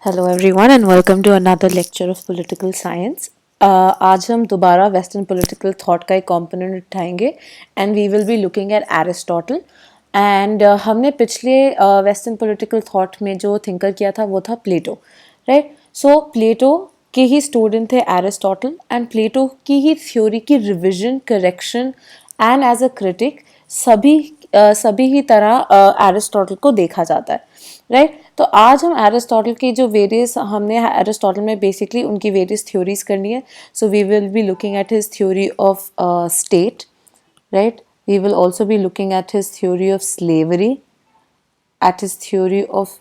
Hello everyone and welcome to another lecture of political science. आज हम दोबारा western political thought का एक कंपोनेंट उठाएंगे and we will be looking at Aristotle. And हमने पिछले वेस्टर्न पॉलिटिकल थॉट में जो थिंकर किया था वो था प्लेटो, राइट। सो प्लेटो के ही स्टूडेंट थे एरिस्टोटल एंड प्लेटो की ही थ्योरी की revision, correction and as a critic सभी ही तरह एरिस्टोटल को देखा जाता है, राइट। तो आज हम एरिस्टोटल की जो वेरियस हमने एरिस्टोटल में बेसिकली उनकी वेरियस थ्योरीज करनी है। So we will be looking at his theory of state, right. We will also be looking at his theory of slavery, at his theory of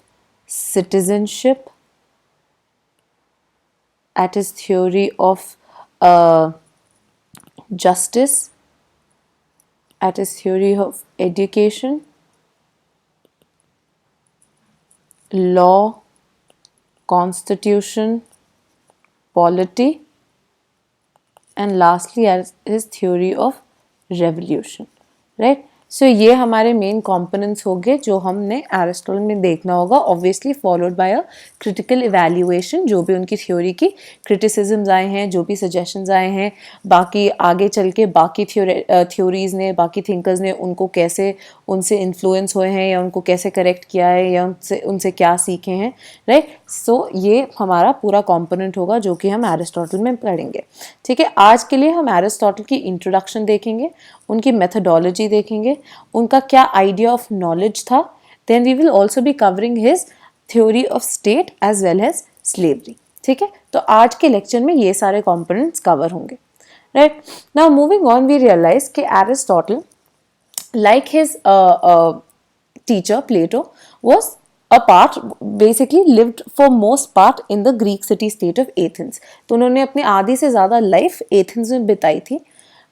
citizenship, at his theory of justice, at his theory of education, law, constitution, polity, and lastly as his theory of revolution, right. सो ये हमारे main components हो गए जो हमने Aristotle में देखना होगा, obviously followed by a critical evaluation. जो भी उनकी थ्योरी की क्रिटिसिज्म्स आए हैं, जो भी सजेशंस आए हैं, बाकी आगे चल के बाकी थ्योरीज ने, बाकी थिंकर्स ने उनको कैसे उनसे इन्फ्लुएंस हुए हैं या उनको कैसे करेक्ट किया है या उनसे क्या सीखे हैं, राइट। सो ये हमारा पूरा कंपोनेंट होगा जो कि हम एरिस्टोटल में पढ़ेंगे, ठीक है। आज के लिए हम एरिस्टोटल की इंट्रोडक्शन देखेंगे, उनकी मेथोडोलॉजी देखेंगे, उनका क्या आइडिया ऑफ नॉलेज था। Then we will also be covering his theory of state as well as slavery, ठीक है। तो आज के लेक्चर में ये सारे कंपोनेंट्स कवर होंगे, right. Now moving on, we realise कि Aristotle like his teacher Plato was basically lived for most part in the Greek city state of Athens। तो उन्होंने अपनी आधी से ज़्यादा लाइफ एथेंस में बिताई थी।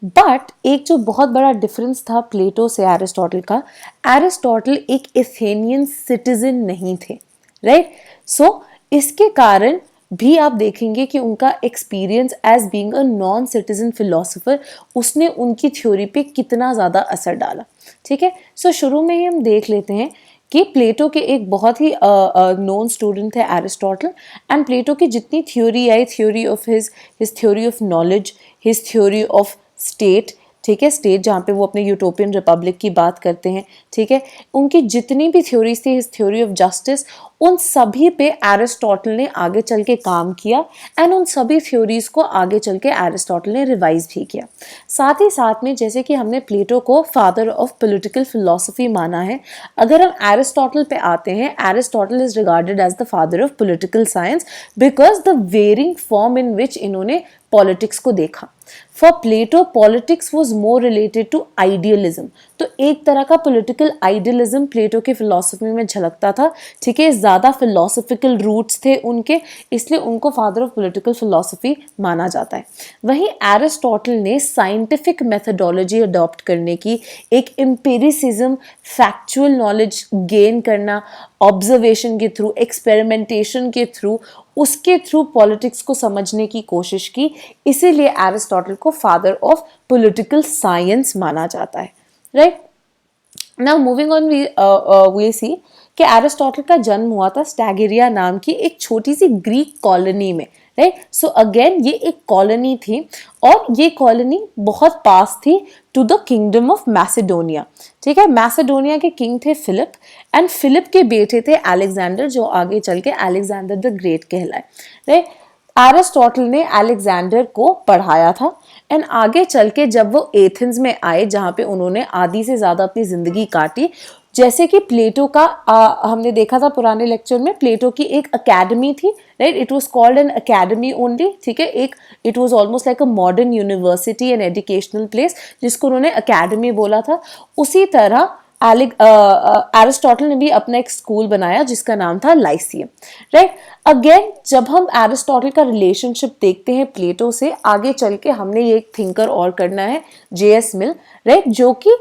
बट एक जो बहुत बड़ा डिफरेंस था प्लेटो से एरिस्टोटल का, एरिस्टोटल एक एथेनियन सिटीजन नहीं थे, राइट। सो इसके कारण भी आप देखेंगे कि उनका experience as being a non citizen philosopher, उसने उनकी थ्योरी पे कितना ज़्यादा असर डाला, ठीक है। सो शुरू में ही हम देख लेते हैं कि प्लेटो के एक बहुत ही नोन स्टूडेंट थे एरिस्टोटल, एंड प्लेटो की जितनी theory I, theory of his theory of knowledge, his theory of state, ठीक है, स्टेट जहाँ पे वो अपने यूटोपियन रिपब्लिक की बात करते हैं, ठीक है, उनकी जितनी भी थ्योरीज थी, हिज थ्योरी ऑफ जस्टिस, उन सभी पे एरिस्टोटल ने आगे चल के काम किया एंड उन सभी थ्योरीज को आगे चल के एरिस्टोटल ने रिवाइज भी किया। साथ ही साथ में जैसे कि हमने प्लेटो को फादर ऑफ पॉलिटिकल फिलोसफी माना है, अगर हम एरिस्टोटल पे आते हैं, Aristotle is regarded as the father of political science because the varying form in which इन्होंने पॉलिटिक्स को देखा। For Plato politics was more related to idealism, तो एक तरह का पॉलिटिकल आइडियलिज्म प्लेटो के फिलोसफी में झलकता था, ठीक है। ज़्यादा फिलोसफिकल रूट्स थे उनके, इसलिए उनको फादर ऑफ पॉलिटिकल फिलोसफी माना जाता है। वहीं एरिस्टोटल ने साइंटिफिक मेथोडोलॉजी अडॉप्ट करने की, एक एम्पिरिसिज्म, फैक्चुअल नॉलेज गेन करना ऑब्जर्वेशन के थ्रू, एक्सपेरिमेंटेशन के थ्रू, उसके थ्रू पॉलिटिक्स को समझने की कोशिश की, इसीलिए एरिस्टोटल को फादर ऑफ पॉलिटिकल साइंस माना जाता है, right. Now moving on, we see कि एरिस्टोटल का जन्म हुआ था स्टैगिरिया नाम की एक छोटी सी ग्रीक कॉलोनी में, राइट। सो अगेन ये एक कॉलोनी थी और ये कॉलोनी बहुत पास थी to the kingdom of Macedonia, ठीक है। मैसेडोनिया के किंग थे फिलिप, एंड फिलिप के बेटे थे अलेक्जेंडर, जो आगे चल के अलेक्जेंडर द ग्रेट कहलाए, राइट। एरिस्टोटल ने अलेक्जेंडर को पढ़ाया था एंड आगे चल के जब वो एथेंस में आए, जहाँ पे उन्होंने आधी से ज़्यादा अपनी ज़िंदगी काटी, जैसे कि प्लेटो का हमने देखा था पुराने लेक्चर में, प्लेटो की एक अकेडमी थी, right. It was called an academy only, ठीक है। एक it was almost like a modern university and educational place, जिसको उन्होंने अकेडमी बोला था। उसी तरह एरिस्टोटल ने भी अपना एक स्कूल बनाया जिसका नाम था लाइसियम, राइट। अगेन जब हम एरिस्टोटल का रिलेशनशिप देखते हैं प्लेटो से, आगे चल के हमने ये एक थिंकर और करना है, जेएस मिल, राइट, जो कि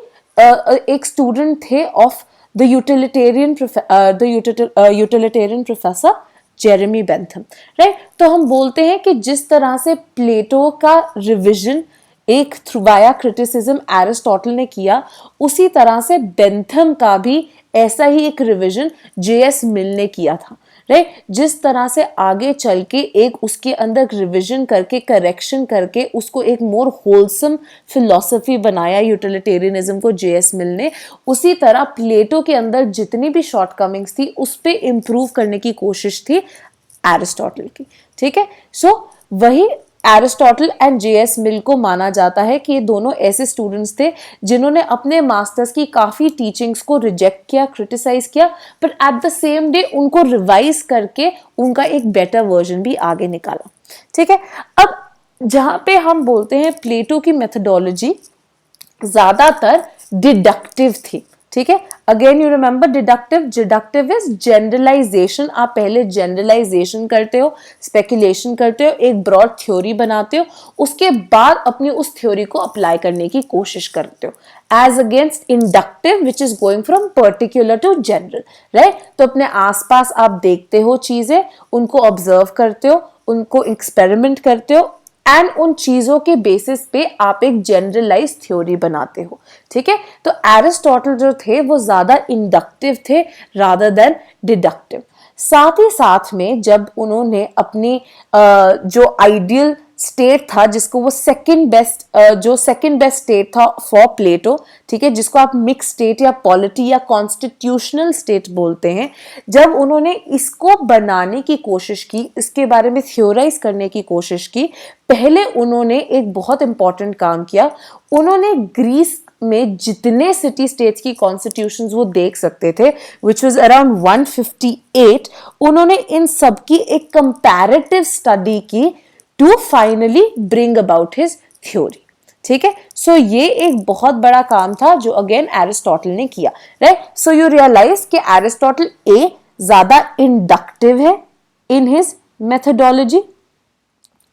एक स्टूडेंट थे of the utilitarian professor Jeremy Bentham, right. तो हम बोलते हैं कि जिस तरह से प्लेटो का रिविजन एक वाया क्रिटिसिज्म एरिस्टोटल ने किया, उसी तरह से बेंथम का भी ऐसा ही एक रिविजन जेएस मिल ने किया था, राइट, जिस तरह से आगे चल के एक उसके अंदर रिविजन करके करेक्शन करके उसको एक मोर होलसम फिलॉसफी बनाया यूटिलिटेरियनिज्म को जेएस मिल ने, उसी तरह प्लेटो के अंदर जितनी भी शॉर्टकमिंग्स थी उस पे इम्प्रूव करने की कोशिश थी एरिस्टोटल की। ठीक है, सो वही एरिस्टोटल एंड जेएस मिल को माना जाता है कि ये दोनों ऐसे स्टूडेंट्स थे जिन्होंने अपने मास्टर्स की काफी टीचिंग्स को रिजेक्ट किया, क्रिटिसाइज किया, पर एट द सेम डे उनको रिवाइज करके उनका एक बेटर वर्जन भी आगे निकाला। ठीक है, अब जहां पे हम बोलते हैं प्लेटो की मेथोडोलॉजी ज्यादातर डिडक्टिव थी। ठीक है, again you remember deductive is generalisation. आप पहले जनरलाइजेशन करते हो, स्पेकुलेशन करते हो, एक ब्रॉड थ्योरी बनाते हो, उसके बाद अपनी उस थ्योरी को अप्लाई करने की कोशिश करते हो, as against inductive which is going from particular to general. Right, तो अपने आसपास आप देखते हो चीजें, उनको ऑब्जर्व करते हो, उनको एक्सपेरिमेंट करते हो एंड उन चीजों के बेसिस पे आप एक जनरलाइज थ्योरी बनाते हो। ठीक है, तो एरिस्टोटल जो थे वो ज्यादा इंडक्टिव थे रादर देन डिडक्टिव। साथ ही साथ में जब उन्होंने अपनी जो आइडियल स्टेट था, जिसको वो सेकंड बेस्ट स्टेट था फॉर प्लेटो, ठीक है, जिसको आप मिक्स स्टेट या पॉलिटी या कॉन्स्टिट्यूशनल स्टेट बोलते हैं, जब उन्होंने इसको बनाने की कोशिश की, इसके बारे में थ्योराइज करने की कोशिश की, पहले उन्होंने एक बहुत इंपॉर्टेंट काम किया। उन्होंने ग्रीस में जितने सिटी स्टेट्स की कॉन्स्टिट्यूशंस वो देख सकते थे, विच वाज अराउंड 158, उन्होंने इन सब की एक कंपैरेटिव स्टडी की to finally bring about his theory. ठीक है, सो ये एक बहुत बड़ा काम था जो अगेन एरिस्टोटल ने किया। राइट, सो यू रियलाइज कि एरिस्टोटल ए ज्यादा इंडक्टिव है इन हिज मेथोडोलॉजी।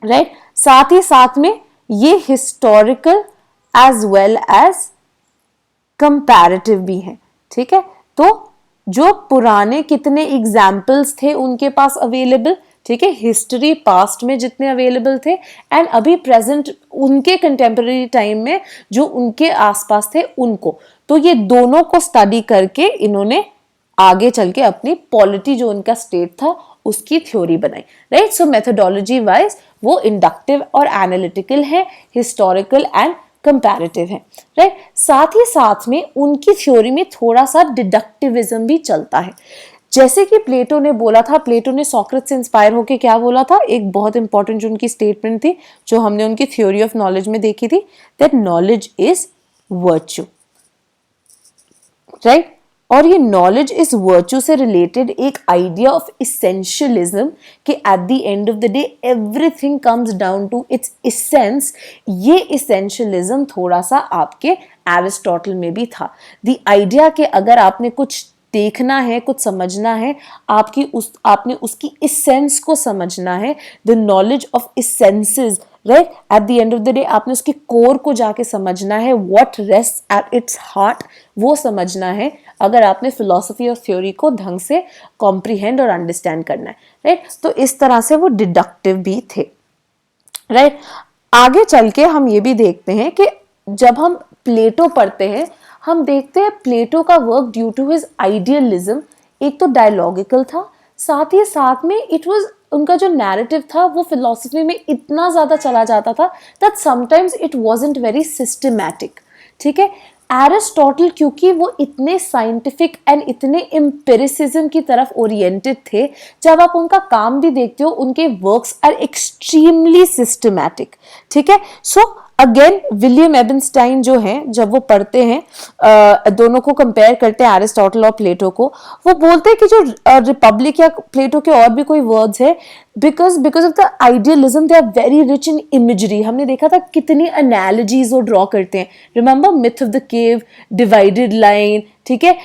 राइट, साथ ही साथ में ये historical as well as comparative भी है। ठीक है, तो जो पुराने कितने एग्जाम्पल्स थे उनके पास अवेलेबल, ठीक है, हिस्ट्री पास्ट में जितने अवेलेबल थे एंड अभी प्रेजेंट उनके कंटेम्पररी टाइम में जो उनके आसपास थे उनको, तो ये दोनों को स्टडी करके इन्होंने आगे चल के अपनी पॉलिटी जो उनका स्टेट था उसकी थ्योरी बनाई। राइट, सो मेथोडोलॉजी वाइज वो इंडक्टिव और एनालिटिकल है, हिस्टोरिकल एंड कंपैरेटिव है। राइट, साथ ही साथ में उनकी थ्योरी में थोड़ा सा डिडक्टिविज्म भी चलता है। जैसे कि प्लेटो ने बोला था, प्लेटो ने सॉक्रेट से इंस्पायर होकर क्या बोला था, एक बहुत इंपॉर्टेंट जो उनकी स्टेटमेंट थी जो हमने उनकी थ्योरी ऑफ नॉलेज में देखी थी, that knowledge is virtue. Right, और ये नॉलेज इज वर्च्यू से रिलेटेड एक आइडिया ऑफ इसेंशियलिज्म कि at the end of the day everything comes down to its essence, ये इसेंशियलिज्म थोड़ा सा आपके एरिस्टोटल में भी था। द आइडिया कि अगर आपने कुछ देखना है, कुछ समझना है, आपने उसकी इसेंस को समझना है, the knowledge of essences. Right, at the end of the day आपने उसकी कोर को जाके समझना है, what rest at its heart, वो समझना है अगर आपने फिलॉसफी और थ्योरी को ढंग से कॉम्प्रिहेंड और अंडरस्टैंड करना है। राइट, तो इस तरह से वो डिडक्टिव भी थे। राइट, आगे चल के हम ये भी देखते हैं कि जब हम प्लेटो पढ़ते हैं हम देखते हैं प्लेटो का work due to his idealism एक तो डायलॉगिकल था, साथ ही साथ में इट वाज उनका जो नैरेटिव था वो फिलॉसफी में इतना ज्यादा चला जाता था that sometimes it wasn't very systematic. ठीक है, एरिस्टोटल क्योंकि वो इतने साइंटिफिक एंड इतने एम्पिरिसिज्म की तरफ ओरिएंटेड थे, जब आप उनका काम भी देखते हो उनके वर्क्स आर एक्सट्रीमली सिस्टमैटिक। ठीक है, सो अगेन विलियम एबनस्टाइन जो हैं, जब वो पढ़ते हैं दोनों को कंपेयर करते हैं एरिस्टोटल और प्लेटो को, वो बोलते हैं कि जो रिपब्लिक या प्लेटो के और भी कोई वर्ड्स है, because of the idealism they are very rich in imagery. हमने देखा था कितनी एनालॉजीज वो ड्रॉ करते हैं, remember myth of the cave, divided line, ठीक है,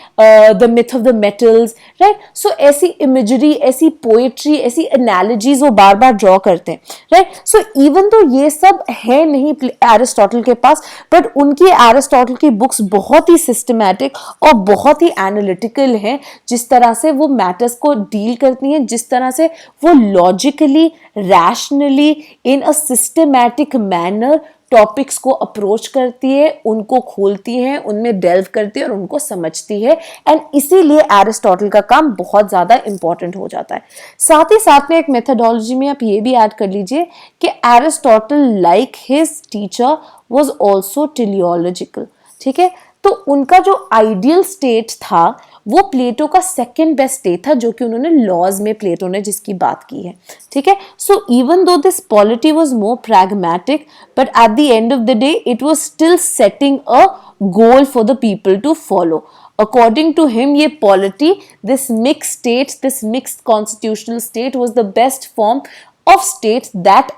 the myth of the metals. Right, so ऐसी इमेजरी, ऐसी पोएट्री, ऐसी एनालॉजीज वो बार बार ड्रॉ करते हैं। राइट, सो इवन तो ये सब है नहीं एरिस्टोटल के पास, बट उनकी एरिस्टोटल की बुक्स बहुत ही सिस्टमैटिक और बहुत ही एनालिटिकल हैं, जिस तरह से वो मैटर्स को डील करती हैं, जिस तरह से वो logically, rationally, in a systematic manner topics को अप्रोच करती है, उनको खोलती है, उनमें डेल्व करती है और उनको समझती है, एंड इसीलिए एरिस्टोटल का काम बहुत ज्यादा इंपॉर्टेंट हो जाता है। साथ ही साथ में एक मेथडोलॉजी में आप ये भी ऐड कर लीजिए कि Aristotle like his teacher was also teleological, ठीक है। तो उनका जो आइडियल स्टेट था वो प्लेटो का सेकंड बेस्ट स्टेट था, जो कि उन्होंने लॉज में प्लेटो ने जिसकी बात की है, ठीक है। So even though this polity was more pragmatic, but at the end of the day it was still setting a goal for the people to follow. According to him, ये polity, this mixed state, this mixed constitutional state was the best form of state that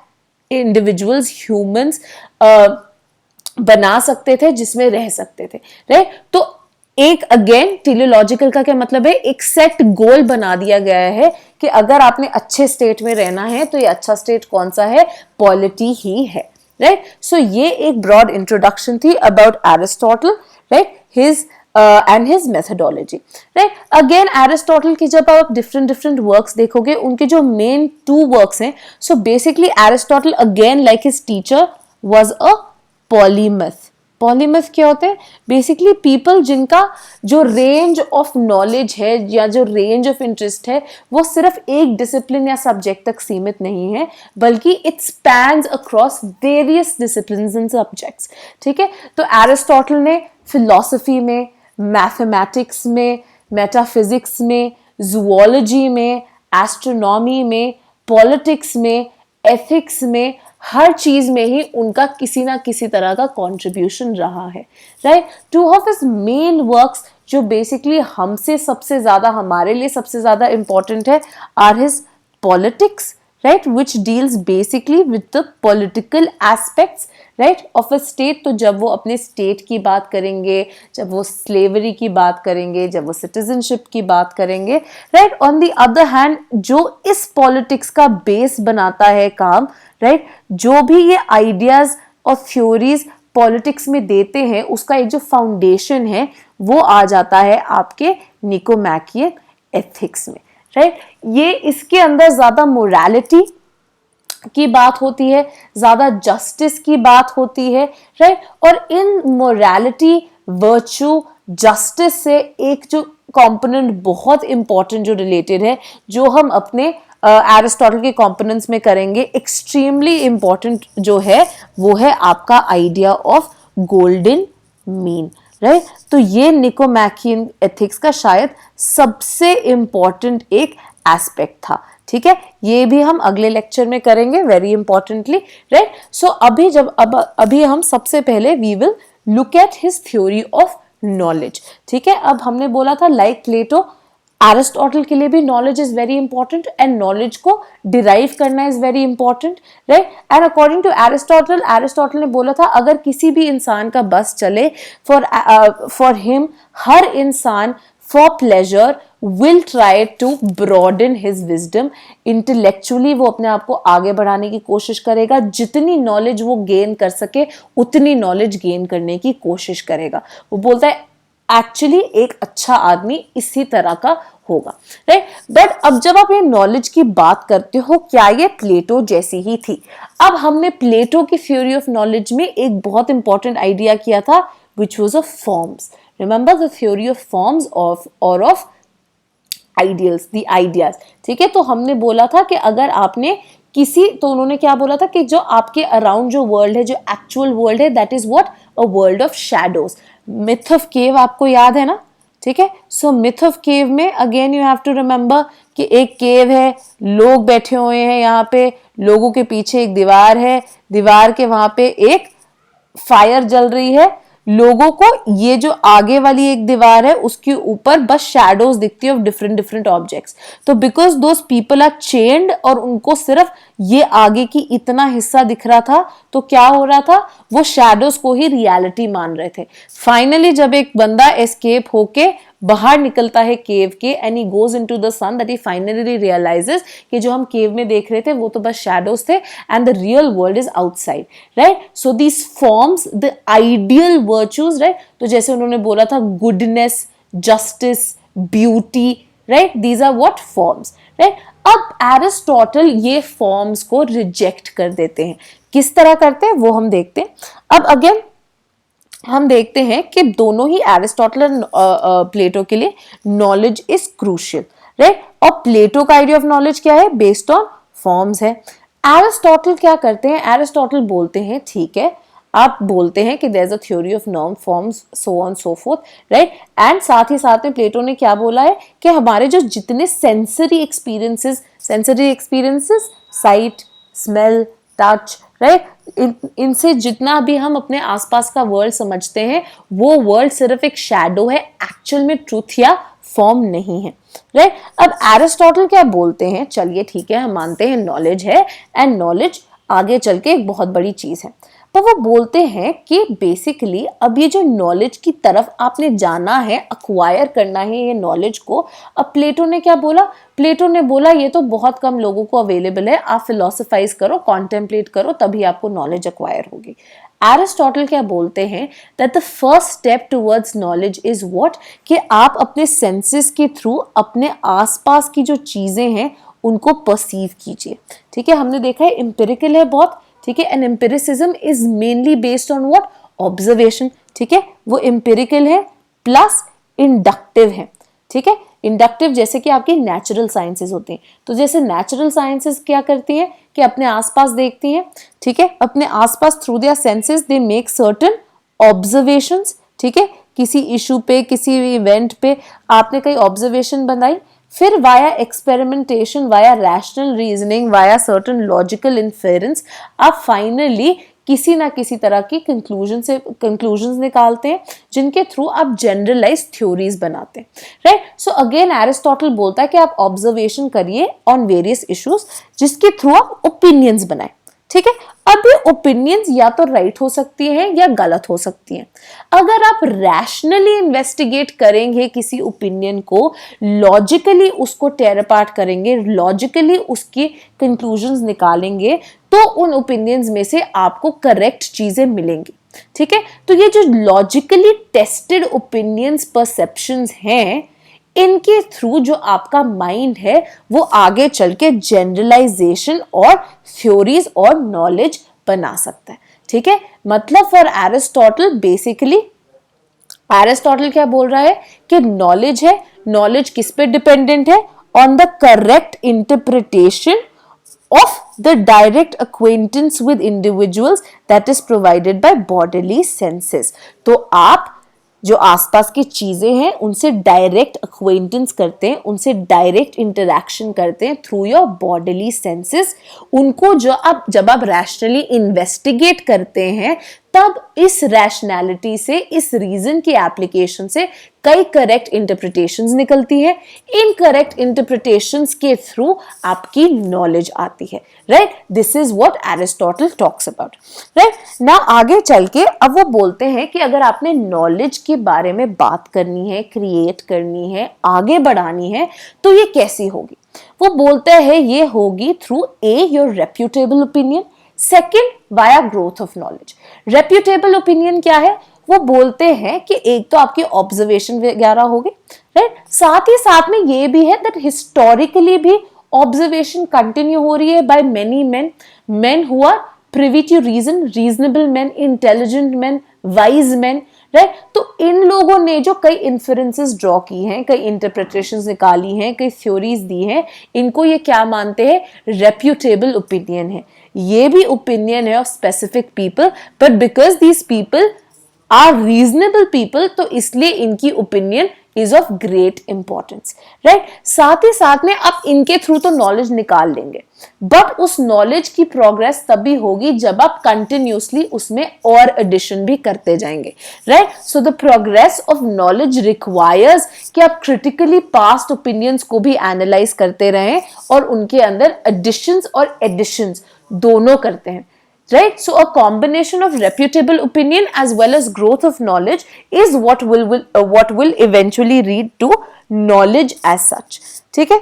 individuals, humans बना सकते थे, जिसमें रह सकते थे, right. तो एक अगेन टेलियोलॉजिकल का क्या मतलब है, एक सेट गोल बना दिया गया है कि अगर आपने अच्छे स्टेट में रहना है तो ये अच्छा स्टेट कौन सा है, पॉलिटी ही है, राइट। सो ये एक ब्रॉड इंट्रोडक्शन थी about Aristotle, right, his and his methodology, right. Again Aristotle की जब आप डिफरेंट वर्क्स देखोगे, उनके जो मेन 2 वर्क्स हैं, so basically Aristotle again like his teacher was a polymath. Polymath क्या होते हैं, बेसिकली पीपल जिनका जो रेंज ऑफ नॉलेज है या जो रेंज ऑफ इंटरेस्ट है वो सिर्फ एक डिसिप्लिन या सब्जेक्ट तक सीमित नहीं है, बल्कि it spans across various disciplines and subjects, ठीक है। तो एरिस्टोटल ने फिलॉसफी में, मैथमेटिक्स में, मेटाफिजिक्स में, जूलॉजी में, एस्ट्रोनॉमी में, पॉलिटिक्स में, एथिक्स में, हर चीज में ही उनका किसी ना किसी तरह का कंट्रीब्यूशन रहा है, right. Two of his main works जो बेसिकली हमसे सबसे ज्यादा, हमारे लिए सबसे ज्यादा इंपॉर्टेंट है, are his politics, right, which deals basically with the political aspects, right, of a state। तो जब वो अपने स्टेट की बात करेंगे, जब वो स्लेवरी की बात करेंगे, जब वो सिटीजनशिप की बात करेंगे, right, on the other hand जो इस पॉलिटिक्स का बेस बनाता है काम, राइट, जो भी ये आइडियाज और थ्योरीज पॉलिटिक्स में देते हैं, उसका एक जो फाउंडेशन है वो आ जाता है आपके निकोमैकियन एथिक्स में, राइट। ये इसके अंदर ज्यादा मोरालिटी की बात होती है, ज्यादा जस्टिस की बात होती है, राइट। और इन मोरालिटी, वर्च्यू, जस्टिस से एक जो कंपोनेंट बहुत इंपॉर्टेंट जो रिलेटेड है, जो हम अपने एरिस्टोटल के कंपोनेंट्स में करेंगे, एक्सट्रीमली इंपॉर्टेंट जो है वो है आपका idea of golden mean, right. तो ये निकोमैकियन एथिक्स का शायद सबसे इंपॉर्टेंट एक एस्पेक्ट था, ठीक है। ये भी हम अगले लेक्चर में करेंगे वेरी इंपॉर्टेंटली, राइट। सो अभी हम सबसे पहले we will look at his theory of knowledge, ठीक है। अब हमने बोला था लाइक प्लेटो, एरिस्टोटल के लिए भी knowledge is very important and knowledge को डिराइव करना is very important, right. And according to Aristotle, Aristotle ने बोला था अगर किसी भी इंसान का बस चले, फॉर हिम, हर इंसान for pleasure will try to broaden his wisdom. Intellectually वो अपने आप को आगे बढ़ाने की कोशिश करेगा, जितनी नॉलेज वो गेन कर सके उतनी नॉलेज गेन करने की कोशिश करेगा। वो बोलता है एक्चुअली एक अच्छा आदमी इसी तरह का होगा, राइट। बट अब जब आप ये नॉलेज की बात करते हो, क्या ये प्लेटो जैसी ही थी? अब हमने प्लेटो की थ्योरी ऑफ नॉलेज में एक बहुत इंपॉर्टेंट आइडिया किया था, which was of forms. Remember the theory of forms of ideals, the ideas, ठीक है। तो हमने बोला था कि अगर आपने तो उन्होंने क्या बोला था कि जो आपके अराउंड जो वर्ल्ड है, जो एक्चुअल वर्ल्ड है, that is what, a world of shadows. Myth of cave आपको याद है ना, ठीक है। सो मिथ ऑफ केव में again you have to remember कि एक केव है, लोग बैठे हुए हैं यहाँ पे, लोगों के पीछे एक दीवार है, दीवार के वहां पे एक फायर जल रही है, लोगों को ये जो आगे वाली एक दीवार है उसके ऊपर बस शैडोज दिखती है ऑफ डिफरेंट ऑब्जेक्ट्स। तो because those people are chained और उनको सिर्फ ये आगे की इतना हिस्सा दिख रहा था, तो क्या हो रहा था, वो शैडोज को ही रियलिटी मान रहे थे। फाइनली जब एक बंदा एस्केप होके बाहर निकलता है केव के, and he goes into the sun, that he finally realises कि जो हम केव में देख रहे थे वो तो बस शैडोज थे and the real world is outside, right. So this forms the ideal virtues, right. तो जैसे उन्होंने बोला था goodness, justice, beauty, right, these are what forms, right. अब एरिस्टोटल ये फॉर्म्स को रिजेक्ट कर देते हैं। किस तरह करते हैं वो हम देखते हैं। अब अगेन हम देखते हैं कि दोनों ही एरिस्टोटल और प्लेटो के लिए नॉलेज इज क्रूशियल, राइट। और प्लेटो का आइडिया ऑफ नॉलेज क्या है, बेस्ड ऑन फॉर्म्स है। एरिस्टोटल क्या करते हैं, एरिस्टोटल बोलते हैं ठीक है, आप बोलते हैं कि there is a theory of norm forms so on so forth, right. And साथ ही साथ में प्लेटो ने क्या बोला है कि हमारे जो जितने sensory experiences site, smell, touch, right, इनसे जितना भी हम अपने आसपास का वर्ल्ड समझते हैं वो वर्ल्ड सिर्फ एक शैडो है, एक्चुअल में ट्रूथ या फॉर्म नहीं है, राइट। अब एरिस्टोटल क्या बोलते हैं, चलिए ठीक है हम मानते हैं नॉलेज है एंड नॉलेज आगे चल के एक बहुत बड़ी चीज है, तो वो बोलते हैं कि बेसिकली अब ये जो नॉलेज की तरफ आपने जाना है, अक्वायर करना है ये नॉलेज को, अब प्लेटो ने क्या बोला, प्लेटो ने बोला ये तो बहुत कम लोगों को अवेलेबल है, आप फिलोसफाइज करो, कॉन्टेम्पलेट करो, तभी आपको नॉलेज अक्वायर होगी। एरिस्टोटल क्या बोलते हैं, that the first step towards knowledge is what, कि आप अपने सेंसेस के थ्रू अपने आसपास की जो चीजें हैं उनको परसीव कीजिए, ठीक है। हमने देखा है एम्पिरिकल है बहुत, ठीक है, and empiricism is mainly based on what, observation, ठीक है, वो एम्पिरिकल है प्लस इंडक्टिव है, ठीक है। इंडक्टिव जैसे कि आपकी नेचुरल साइंसेस होती हैं, तो जैसे नेचुरल साइंसेस क्या करती हैं कि अपने आसपास देखती हैं, ठीक है, अपने आसपास through their senses they make certain observations, ठीक है, किसी इशू पे, किसी इवेंट पे आपने कई ऑब्जर्वेशन बनाई, फिर via experimentation, via rational reasoning, via certain logical inference आप फाइनली किसी ना किसी तरह की कंक्लूजन्स निकालते हैं जिनके थ्रू आप जनरलाइज थ्योरीज बनाते हैं, राइट। सो अगेन एरिस्टोटल बोलता है कि आप ऑब्जर्वेशन करिए ऑन वेरियस इश्यूज जिसके थ्रू आप ओपिनियंस बनाएं, ठीक है। अब ये ओपिनियंस या तो राइट हो सकती हैं या गलत हो सकती हैं। अगर आप रैशनली इन्वेस्टिगेट करेंगे किसी ओपिनियन को, लॉजिकली उसको टेयर अपार्ट करेंगे, लॉजिकली उसकी कंक्लूजन्स निकालेंगे, तो उन ओपिनियंस में से आपको करेक्ट चीजें मिलेंगी, ठीक है। तो ये जो लॉजिकली टेस्टेड ओपिनियंस, परसेप्शंस हैं, इनके थ्रू जो आपका माइंड है वो आगे चल के जनरलाइजेशन और थ्योरीज और नॉलेज बना सकता है, ठीक है। मतलब फॉर एरिस्टोटल बेसिकली एरिस्टोटल क्या बोल रहा है कि नॉलेज है, नॉलेज किस पे डिपेंडेंट है, on the correct interpretation of the direct acquaintance with individuals that is provided by bodily senses। तो आप जो आसपास की चीजें हैं उनसे डायरेक्ट अक्वेंटेंस करते हैं, उनसे डायरेक्ट इंटरैक्शन करते हैं थ्रू योर बॉडीली सेंसेस। उनको जब आप रैशनली इन्वेस्टिगेट करते हैं तब इस रैशनैलिटी से, इस रीजन की एप्लीकेशन से कई करेक्ट इंटरप्रिटेशंस निकलती है। इन करेक्ट इंटरप्रिटेशंस के थ्रू आपकी नॉलेज आती है, right. This is what Aristotle talks about, right. Now आगे चल के अब वो बोलते हैं कि अगर आपने नॉलेज के बारे में बात करनी है, क्रिएट करनी है, आगे बढ़ानी है, तो ये कैसी होगी। वो बोलते हैं ये होगी through your reputable opinion, second via growth of knowledge. Reputable opinion क्या है, वो बोलते हैं कि एक तो आपकी ऑब्जर्वेशन वगैरह होगी, राइट। साथ ही साथ में ये भी है दैट हिस्टोरिकली भी ऑब्जर्वेशन कंटिन्यू हो रही है by many men who are privy to reason, reasonable men, intelligent men, wise men, right. तो इन लोगों ने जो कई इन्फरेंसेस ड्रॉ की हैं, कई इंटरप्रिटेशंस निकाली हैं, कई थ्योरीज दी हैं, इनको ये क्या मानते हैं, रेप्यूटेबल ओपिनियन है। ये भी ओपिनियन है of specific people, but because these people are reasonable people, तो इसलिए इनकी opinion is of great importance, right. साथ ही साथ में आप इनके थ्रू तो नॉलेज निकाल लेंगे, बट उस नॉलेज की प्रोग्रेस तभी होगी जब आप कंटिन्यूसली उसमें और एडिशन भी करते जाएंगे, right. So the progress of knowledge requires कि आप क्रिटिकली पास्ट ओपिनियंस को भी एनालाइज करते रहें और उनके अंदर एडिशंस और एडिशंस दोनों करते हैं, right? So a combination of reputable opinion as well as growth of knowledge is what will eventually lead to knowledge as such, ठीक है।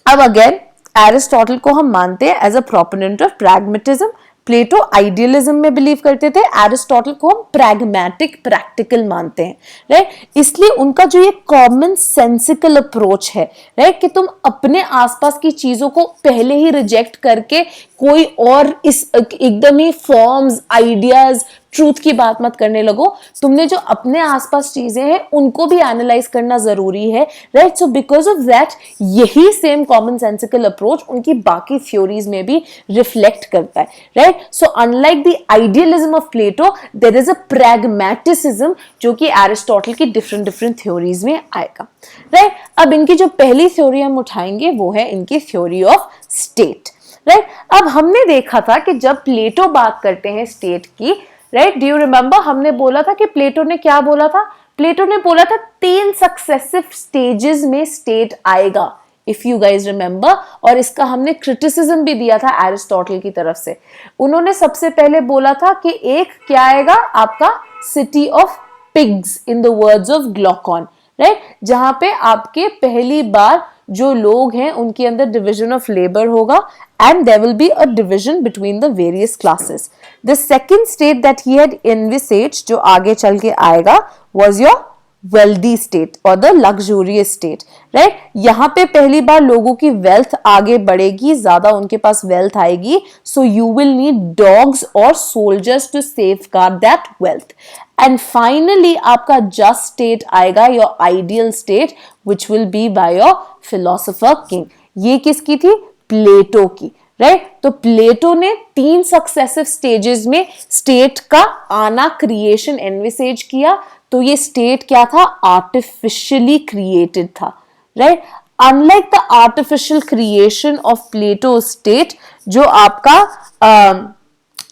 अब अगेन एरिस्टोटल को हम मानते हैं as a proponent of pragmatism. Plato idealism में believe करते थे, एरिस्टोटल को हम प्रैग्मेटिक प्रैक्टिकल मानते हैं, राइट। इसलिए उनका जो ये कॉमन सेंसिकल अप्रोच है, राइट, कि तुम अपने आसपास की चीजों को पहले ही रिजेक्ट करके कोई और इस एकदम ही फॉर्म्स, आइडियाज, ट्रूथ की बात मत करने लगो, तुमने जो अपने आसपास चीजें हैं उनको भी एनालाइज करना जरूरी है, right. So because of that यही सेम कॉमन सेंसिकल अप्रोच उनकी बाकी थ्योरीज में भी रिफ्लेक्ट करता है, right. So unlike the idealism of Plato, there is a pragmatism जो कि एरिस्टोटल की डिफरेंट डिफरेंट थ्योरीज में आएगा, राइट। अब इनकी जो पहली थ्योरी हम उठाएंगे वो है इनकी थ्योरी ऑफ स्टेट, राइट। अब हमने देखा था कि जब प्लेटो बात करते हैं स्टेट की, राइट, डू यू रिमेंबर, हमने बोला था कि प्लेटो ने क्या बोला था, प्लेटो ने बोला था 3 सक्सेसिव स्टेजेस में स्टेट आएगा, इफ यू गाइज रिमेंबर। और इसका हमने क्रिटिसिज्म भी दिया था एरिस्टोटल की तरफ से। उन्होंने सबसे पहले बोला था कि एक क्या आएगा आपका, city of pigs, in the words of Glaucon, right, जहां पे आपके पहली बार जो लोग हैं उनके अंदर डिविजन ऑफ लेबर होगा and there will be a division between the various classes. The second state that he had envisaged जो आगे चल के आएगा was your wealthy state or the luxurious state, right? यहाँ पे पहली बार लोगों की wealth आगे बढ़ेगी, ज्यादा उनके पास wealth आएगी, so you will need dogs or soldiers to safeguard that wealth. And finally आपका just state आएगा, your ideal state, which will be by your philosopher king. ये किसकी थी, प्लेटो की, राइट। तो प्लेटो ने 3 सक्सेसिव स्टेजेस में स्टेट का आना, क्रिएशन एनविसेज किया। तो ये स्टेट क्या था, आर्टिफिशियली क्रिएटेड था, right. Unlike the artificial creation of Plato state, जो आपका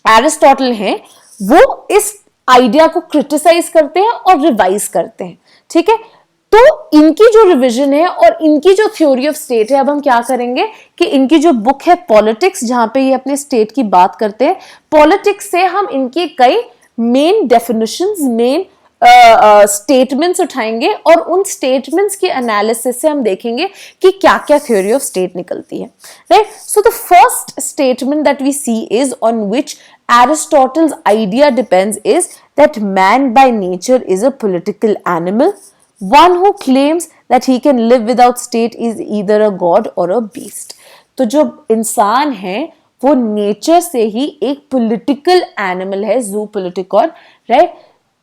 एरिस्टोटल है, वो इस आइडिया को क्रिटिसाइज करते हैं और रिवाइज करते हैं, ठीक है। तो इनकी जो रिवीजन है और इनकी जो थ्योरी ऑफ स्टेट है, अब हम क्या करेंगे कि इनकी जो बुक है पॉलिटिक्स, जहां पे ये अपने स्टेट की बात करते हैं, पॉलिटिक्स से हम इनकी कई मेन डेफिनेशंस, मेन स्टेटमेंट्स उठाएंगे और उन स्टेटमेंट्स के एनालिसिस से हम देखेंगे कि क्या क्या थ्योरी ऑफ स्टेट निकलती है, right. So the first statement that we see is on which Aristotle's idea depends is that man by nature is a political animal. One who claims that he can live without state is either a god or a beast. तो जो इंसान है वो nature से ही एक political animal है, जू पॉलिटिकॉन, right.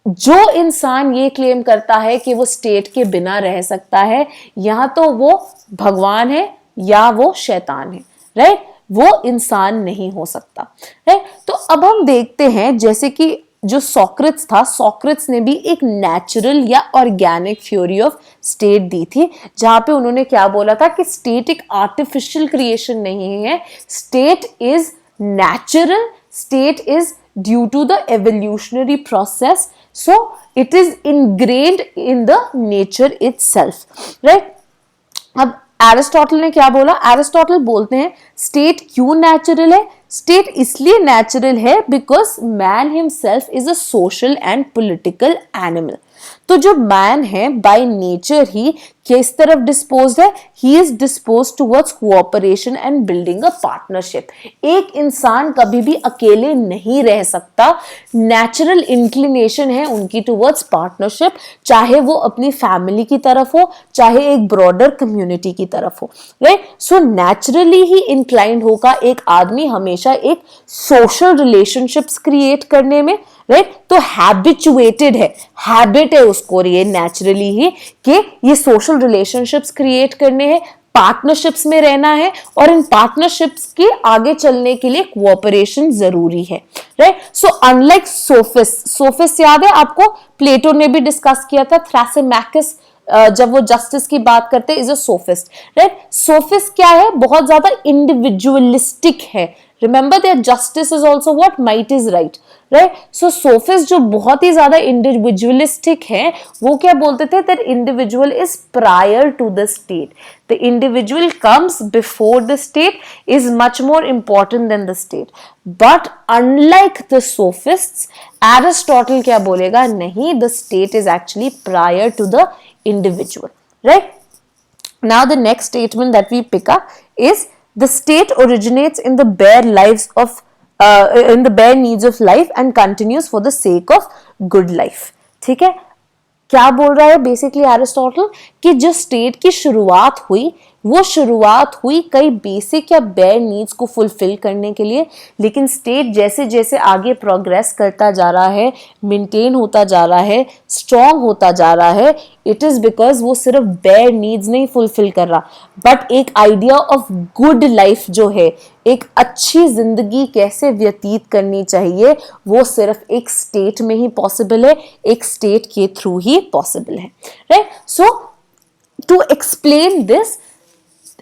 जो इंसान ये क्लेम करता है कि वो स्टेट के बिना रह सकता है, या तो वो भगवान है या वो शैतान है, राइट, वो इंसान नहीं हो सकता, राइट। तो अब हम देखते हैं, जैसे कि जो सोक्रेट्स था, सोक्रेट्स ने भी एक नेचुरल या ऑर्गेनिक थ्योरी ऑफ स्टेट दी थी, जहां पे उन्होंने क्या बोला था कि स्टेट एक आर्टिफिशियल क्रिएशन नहीं है, state is natural, state is due to the evolutionary process, so it is ingrained in the nature itself, right. अब एरिस्टोटल ने क्या बोला, एरिस्टोटल बोलते हैं स्टेट क्यों नेचुरल है, स्टेट इसलिए नेचुरल है because man himself is a social and political animal. तो जो मैन है बाय नेचर ही किस तरफ डिस्पोज्ड है, he is dispose towards cooperation and building a partnership. एक इंसान कभी भी अकेले नहीं रह सकता, नेचुरल इंक्लिनेशन है उनकी टुवर्ड्स पार्टनरशिप, चाहे वो अपनी फैमिली की तरफ हो, चाहे एक ब्रॉडर कम्युनिटी की तरफ हो, राइट। सो नेचुरली ही इंक्लाइंड होगा एक आदमी हमेशा एक सोशल रिलेशनशिप्स क्रिएट करने में, राइट। तो हैबिचुएटेड है, हैबिट है उसको ये नेचुरली ही कि ये सोशल रिलेशनशिप्स क्रिएट करने हैं, पार्टनरशिप्स में रहना है, और इन पार्टनरशिप्स के आगे चलने के लिए कोऑपरेशन जरूरी है, right. So unlike sophist, sophist याद है आपको, प्लेटो ने भी डिस्कस किया था, थ्रैसिमैकस जब वो जस्टिस की बात करते हैं is a sophist, right. Sophist क्या है, बहुत ज्यादा इंडिविजुअलिस्टिक है, remember that justice is also what, might is right, right. So sophist जो बहुत ही ज्यादा इंडिविजुअलिस्टिक है, वो क्या बोलते थे, that individual is prior to the state, the individual comes before the state, is much more important than the state. But unlike the sophists, Aristotle क्या बोलेगा, नहीं, the state is actually prior to the individual, right? Now the next statement that we pick up is the state originates in the bare lives of in the bare needs of life and continues for the sake of good life. ठीक है, क्या बोल रहा है basically Aristotle कि जो state की शुरुआत हुई वो शुरुआत हुई कई बेसिक या बेयर नीड्स को फुलफिल करने के लिए, लेकिन स्टेट जैसे जैसे आगे प्रोग्रेस करता जा रहा है, मेंटेन होता जा रहा है, स्ट्रांग होता जा रहा है, इट इज बिकॉज वो सिर्फ बेयर नीड्स नहीं फुलफिल कर रहा, बट एक आइडिया ऑफ गुड लाइफ जो है, एक अच्छी जिंदगी कैसे व्यतीत करनी चाहिए, वो सिर्फ एक स्टेट में ही पॉसिबल है, एक स्टेट के थ्रू ही पॉसिबल है। Right, so to explain this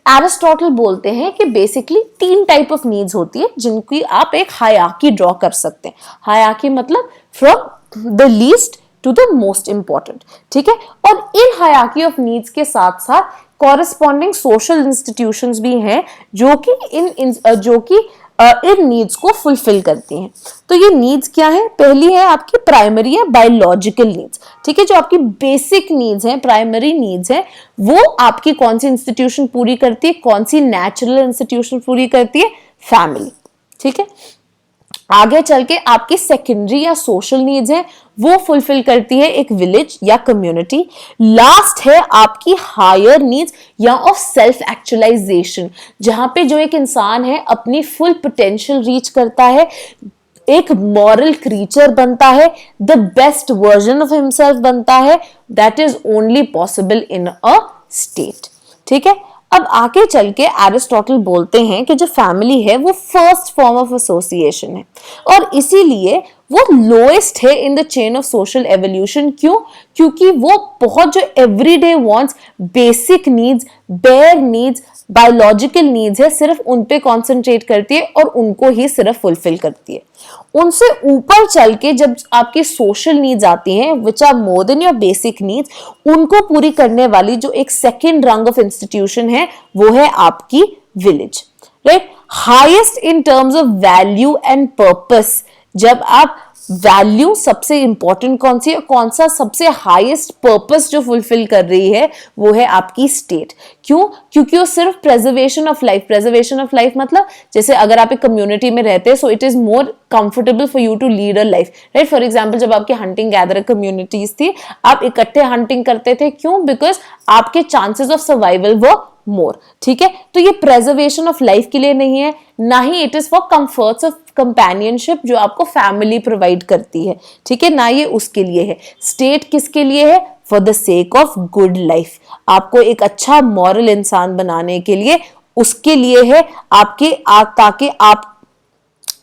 Aristotle बोलते हैं कि बेसिकली 3 टाइप ऑफ नीड्स होती है जिनकी आप एक हायरार्की ड्रॉ कर सकते हैं। हायरार्की मतलब from the least to the most important. ठीक है, और इन हायरार्की ऑफ नीड्स के साथ साथ कॉरेस्पॉन्डिंग सोशल इंस्टीट्यूशंस भी हैं जो कि इन नीड्स को फुलफिल करती हैं। तो ये नीड्स क्या है? पहली है आपकी प्राइमरी या बायोलॉजिकल नीड्स। ठीक है, जो आपकी बेसिक नीड्स हैं, प्राइमरी नीड्स हैं, वो आपकी कौन सी इंस्टीट्यूशन पूरी करती है? कौन सी नेचुरल इंस्टीट्यूशन पूरी करती है? फैमिली। ठीक है, आगे चल के आपकी सेकेंडरी या सोशल नीड्स हैं, वो फुलफिल करती है एक विलेज या कम्युनिटी। लास्ट है आपकी हायर नीड्स या ऑफ सेल्फ एक्चुअलाइजेशन, जहां पे जो एक इंसान है अपनी फुल पोटेंशियल रीच करता है, एक मॉरल क्रीचर बनता है, the best version of himself बनता है। That is only possible in a state. ठीक है, अब आगे चल के एरिस्टोटल बोलते हैं कि जो फैमिली है वो फर्स्ट फॉर्म ऑफ एसोसिएशन है और इसीलिए वो लोएस्ट है in the chain of social evolution. क्यों? क्योंकि वो बहुत जो everyday wants, basic needs, bare needs, biological needs है, सिर्फ उन पे कॉन्सेंट्रेट करती है और उनको ही सिर्फ फुलफिल करती है। उनसे ऊपर चल के जब आपकी सोशल नीड्स आती हैं, which are more than your basic needs, उनको पूरी करने वाली जो एक सेकेंड रंग ऑफ इंस्टीट्यूशन है वो है आपकी village. Right, highest in terms of value and purpose. जब आप वैल्यू सबसे इंपॉर्टेंट कौन सी है, कौन सा सबसे हाईएस्ट पर्पस जो फुलफिल कर रही है, वो है आपकी स्टेट। क्यों? क्योंकि वो सिर्फ preservation of life, preservation of life मतलब जैसे अगर आप एक कम्युनिटी में रहते हैं, so it is more comfortable for you to lead a life. Right, for example जब आपकी हंटिंग गैदर कम्युनिटीज थी, आप इकट्ठे हंटिंग करते थे। क्यों? बिकॉज आपके चांसेस ऑफ सर्वाइवल वो मोर। ठीक है, तो ये प्रेजर्वेशन ऑफ लाइफ के लिए नहीं है, ना ही it is for comforts of companionship जो आपको फैमिली प्रोवाइड करती है। ठीक है, ना ये उसके लिए है। स्टेट किसके लिए है? For the sake of good life, आपको एक अच्छा मॉरल इंसान बनाने के लिए, उसके लिए है ताकि आप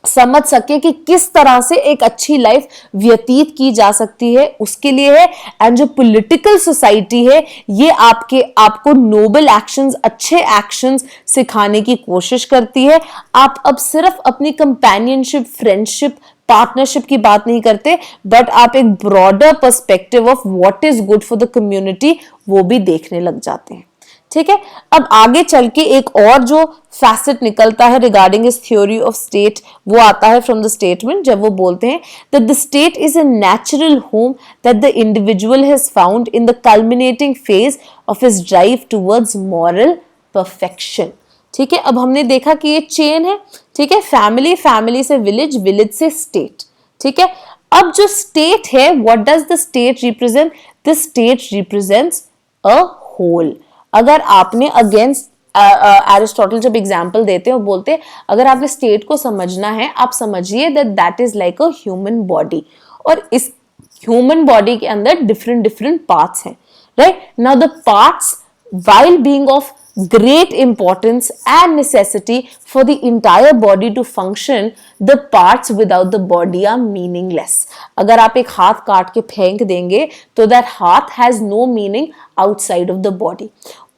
समझ सके कि किस तरह से एक अच्छी लाइफ व्यतीत की जा सकती है, उसके लिए है। एंड जो पॉलिटिकल सोसाइटी है, ये आपको नोबल एक्शंस, अच्छे एक्शंस सिखाने की कोशिश करती है। आप अब सिर्फ अपनी कंपेनियनशिप, फ्रेंडशिप, पार्टनरशिप की बात नहीं करते, बट आप एक broader perspective of what is good for the community वो भी देखने लग जाते हैं। ठीक है, अब आगे चल के एक और जो फैसेट निकलता है रिगार्डिंग इस थ्योरी ऑफ स्टेट, वो आता है फ्रॉम द स्टेटमेंट, जब वो बोलते हैं that the state is a natural home that the individual has found in the culminating phase of his drive towards moral perfection. ठीक है, अब हमने देखा कि ये चेन है। ठीक है, फैमिली, फैमिली से विलेज, विलेज से स्टेट। ठीक है, अब जो स्टेट है, what does the state represent? The state represents a whole. अगर आपने अगेंस्ट एरिस्टोटल जब एग्जाम्पल देते हैं वो बोलते हैं अगर आपने स्टेट को समझना है, आप समझिए that is like a human body, और इस ह्यूमन बॉडी के अंदर डिफरेंट डिफरेंट पार्ट्स हैं। Right, now the parts while being of great importance and necessity for the entire body to function, the parts without the body are meaningless. अगर आप एक हाथ काट के फेंक देंगे तो that हाथ has no meaning outside of the body.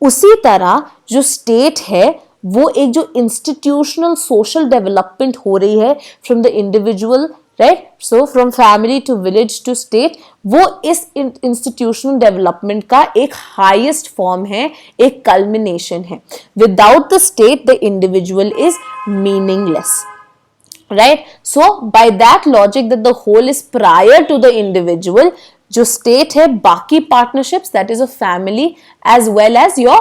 उसी तरह जो स्टेट है वो एक जो इंस्टीट्यूशनल सोशल डेवलपमेंट हो रही है from the individual, right, so from family to village to state, वो इस इंस्टीट्यूशनल डेवलपमेंट का एक हाईएस्ट फॉर्म है, एक कल्मिनेशन है। Without the state the individual is meaningless. Right, so by that logic that the whole is prior to the individual, जो state है बाकी partnerships that is a family as well as your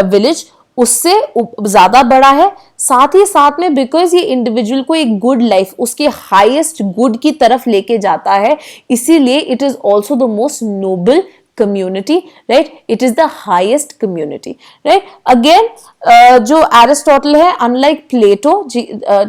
village, उससे ज्यादा बड़ा है, साथ ही साथ में बिकॉज ये इंडिविजुअल को एक गुड लाइफ, उसके हाईएस्ट गुड की तरफ लेके जाता है, इसीलिए it is also the most noble community, right? It is the highest community, right? Again, जो एरिस्टोटल है अनलाइक प्लेटो,